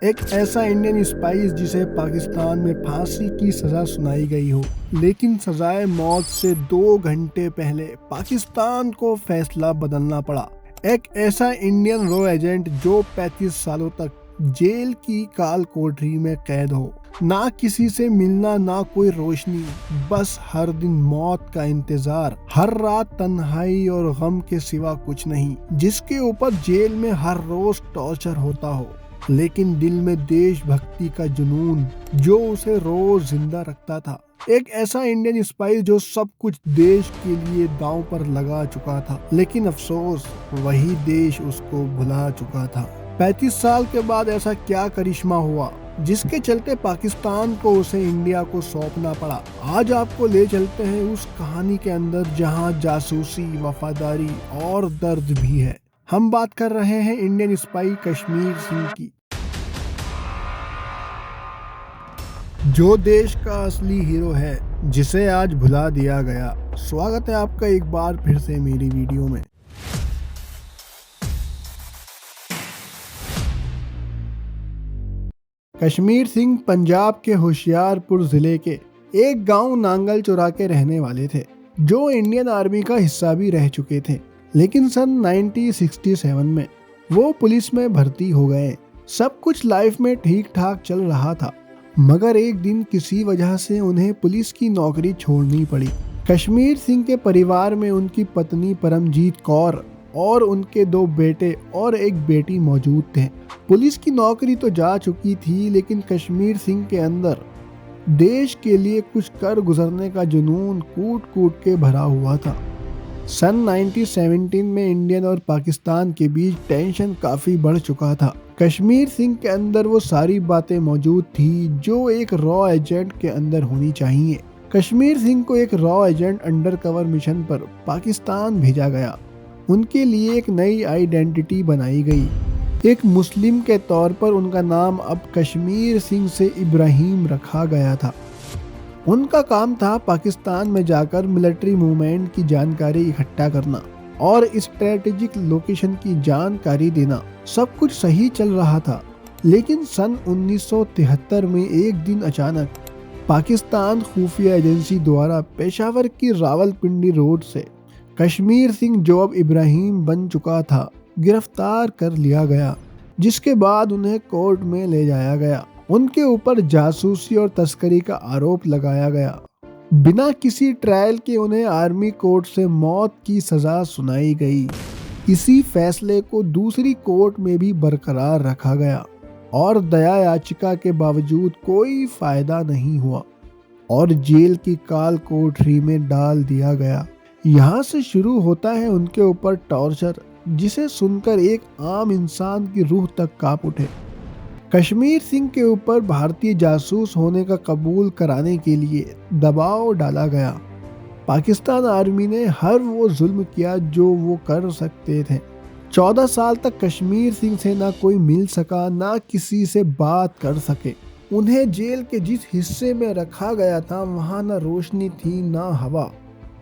एक ऐसा Indian spy जिसे पाकिस्तान में फांसी की सजा सुनाई गई हो, लेकिन सजाए मौत से 2 घंटे पहले पाकिस्तान को फैसला बदलना पड़ा। एक ऐसा इंडियन रॉ एजेंट जो 35 सालों तक जेल की काल कोठरी में कैद हो, ना किसी से मिलना, ना कोई रोशनी, बस हर दिन मौत का इंतजार, हर रात तन्हाई और गम के सिवा कुछ नहीं, जिसके ऊपर जेल में हर रोज टॉर्चर होता हो, लेकिन दिल में देशभक्ति का जुनून जो उसे रोज जिंदा रखता था। एक ऐसा इंडियन स्पाई जो सब कुछ देश के लिए दांव पर लगा चुका था, लेकिन अफसोस वही देश उसको भुला चुका था। 35 साल के बाद ऐसा क्या करिश्मा हुआ जिसके चलते पाकिस्तान को उसे इंडिया को सौंपना पड़ा। आज आपको ले चलते हैं उस कहानी के अंदर जहां जासूसी, वफादारी और दर्द भी है। हम बात कर रहे हैं इंडियन स्पाई कश्मीर सिंह की, जो देश का असली हीरो है, जिसे आज भुला दिया गया। स्वागत है आपका एक बार फिर से मेरी वीडियो में। कश्मीर सिंह पंजाब के होशियारपुर जिले के एक गांव नांगल चौरा के रहने वाले थे, जो इंडियन आर्मी का हिस्सा भी रह चुके थे। लेकिन सन 1967 में वो पुलिस में भर्ती हो गए। सब कुछ लाइफ में ठीक ठाक चल रहा था, मगर एक दिन किसी वजह से उन्हें पुलिस की नौकरी छोड़नी पड़ी। कश्मीर सिंह के परिवार में उनकी पत्नी परमजीत कौर और उनके 2 बेटे और एक बेटी मौजूद थे। पुलिस की नौकरी तो जा चुकी थी, लेकिन कश्मीर सिंह के अंदर देश के लिए कुछ कर गुजरने का जुनून कूट कूट के भरा हुआ था। सन 1917 में इंडियन और पाकिस्तान के बीच टेंशन काफी बढ़ चुका था। कश्मीर सिंह के अंदर वो सारी बातें मौजूद थी जो एक रॉ एजेंट के अंदर होनी चाहिए। कश्मीर सिंह को एक raw agent under cover mission पर पाकिस्तान भेजा गया। उनके लिए एक नई आइडेंटिटी बनाई गई। एक मुस्लिम के तौर पर उनका नाम अब कश्मीर सिंह से इब्राहिम रखा गया था। उनका काम था पाकिस्तान में जाकर मिलिट्री मूवमेंट की जानकारी इकट्ठा करना और स्ट्रेटेजिक लोकेशन की जानकारी देना। सब कुछ सही चल रहा था, लेकिन सन 1973 में एक दिन अचानक पाकिस्तान खुफिया एजेंसी द्वारा पेशावर की रावलपिंडी रोड से कश्मीर सिंह, जो अब इब्राहिम बन चुका था, गिरफ्तार कर लिया गया, जिसके बाद उन्हें कोर्ट में ले जाया गया। उनके ऊपर जासूसी और तस्करी का आरोप लगाया गया। बिना किसी ट्रायल के उन्हें आर्मी कोर्ट से मौत की सजा सुनाई गई। इसी फैसले को दूसरी कोर्ट में भी बरकरार रखा गया और दया याचिका के बावजूद कोई फायदा नहीं हुआ और जेल की काल कोठरी में डाल दिया गया। यहाँ से शुरू होता है उनके ऊपर टॉर्चर, जिसे सुनकर एक आम इंसान की रूह तक कांप उठे। कश्मीर सिंह के ऊपर भारतीय जासूस होने का कबूल कराने के लिए दबाव डाला गया। पाकिस्तान आर्मी ने हर वो जुल्म किया जो वो कर सकते थे। 14 साल तक कश्मीर सिंह से ना कोई मिल सका, ना किसी से बात कर सके। उन्हें जेल के जिस हिस्से में रखा गया था, वहाँ ना रोशनी थी, ना हवा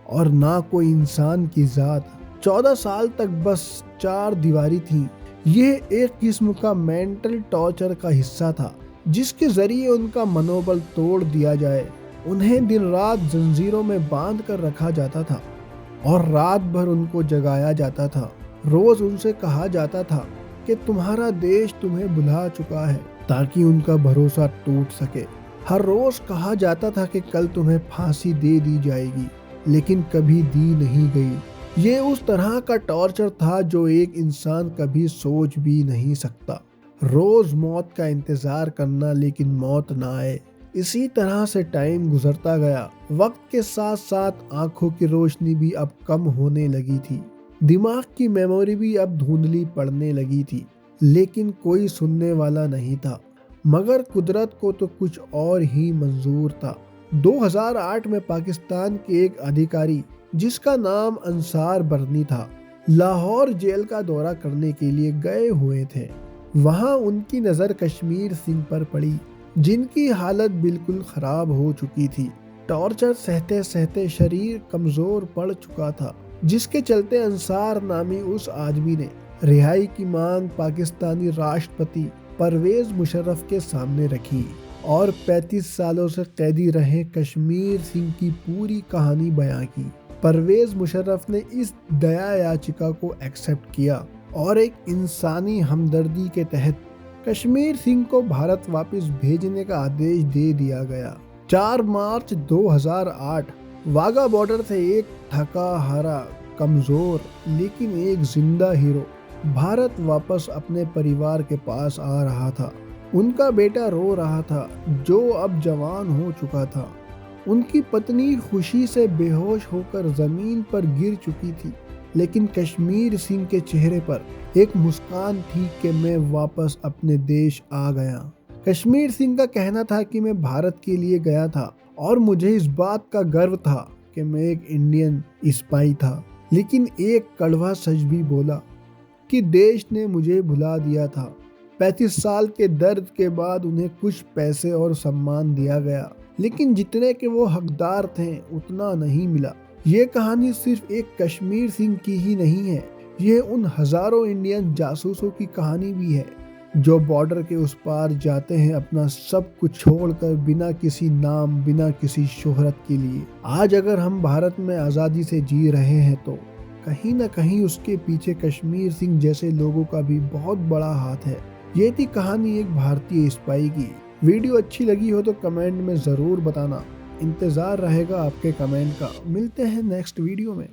और ना कोई इंसान की जात। 14 साल तक बस 4 दीवारी थी। ये एक किस्म का मेंटल टॉर्चर का हिस्सा था, जिसके जरिए उनका मनोबल तोड़ दिया जाए। उन्हें दिन रात जंजीरों में बांध कर रखा जाता था और रात भर उनको जगाया जाता था। रोज उनसे कहा जाता था कि तुम्हारा देश तुम्हें भुला चुका है, ताकि उनका भरोसा टूट सके। हर रोज कहा जाता था कि कल तुम्हें फांसी दे दी जाएगी, लेकिन कभी दी नहीं गई। ये उस तरह का टॉर्चर था जो एक इंसान कभी सोच भी नहीं सकता। रोज मौत का इंतजार करना, लेकिन मौत ना आए। इसी तरह से टाइम गुजरता गया। वक्त के साथ साथ आंखों की रोशनी भी अब कम होने लगी थी। दिमाग की मेमोरी भी अब धुंधली पड़ने लगी थी, लेकिन कोई सुनने वाला नहीं था। मगर कुदरत को तो कुछ और ही मंजूर था। 2008 में पाकिस्तान के एक अधिकारी, जिसका नाम अंसार बरनी था, लाहौर जेल का दौरा करने के लिए गए हुए थे। वहां उनकी नज़र कश्मीर सिंह पर पड़ी, जिनकी हालत बिल्कुल खराब हो चुकी थी। टॉर्चर सहते सहते शरीर कमजोर पड़ चुका था, जिसके चलते अंसार नामी उस आदमी ने रिहाई की मांग पाकिस्तानी राष्ट्रपति परवेज मुशर्रफ के सामने रखी और 35 सालों से कैदी रहे कश्मीर सिंह की पूरी कहानी बयां की। परवेज मुशर्रफ ने इस दया याचिका को एक्सेप्ट किया और एक इंसानी हमदर्दी के तहत कश्मीर सिंह को भारत वापस भेजने का आदेश दे दिया गया। 4 मार्च 2008 वाघा बॉर्डर से एक थका हारा, कमजोर लेकिन एक जिंदा हीरो भारत वापस अपने परिवार के पास आ रहा था। उनका बेटा रो रहा था जो अब जवान हो चुका था। उनकी पत्नी खुशी से बेहोश होकर जमीन पर गिर चुकी थी, लेकिन कश्मीर सिंह के चेहरे पर एक मुस्कान थी कि मैं वापस अपने देश आ गया। कश्मीर सिंह का कहना था कि मैं भारत के लिए गया था और मुझे इस बात का गर्व था कि मैं एक इंडियन स्पाई था, लेकिन एक कड़वा सच भी बोला कि देश ने मुझे भुला दिया था। 35 साल के दर्द के बाद उन्हें कुछ पैसे और सम्मान दिया गया, लेकिन जितने के वो हकदार थे उतना नहीं मिला। ये कहानी सिर्फ एक कश्मीर सिंह की ही नहीं है, ये उन हजारों इंडियन जासूसों की कहानी भी है जो बॉर्डर के उस पार जाते हैं अपना सब कुछ छोड़कर, बिना किसी नाम, बिना किसी शोहरत के लिए। आज अगर हम भारत में आज़ादी से जी रहे हैं तो कहीं ना कहीं उसके पीछे कश्मीर सिंह जैसे लोगों का भी बहुत बड़ा हाथ है। ये थी कहानी एक भारतीय स्पाई की। वीडियो अच्छी लगी हो तो कमेंट में ज़रूर बताना, इंतज़ार रहेगा आपके कमेंट का। मिलते हैं नेक्स्ट वीडियो में।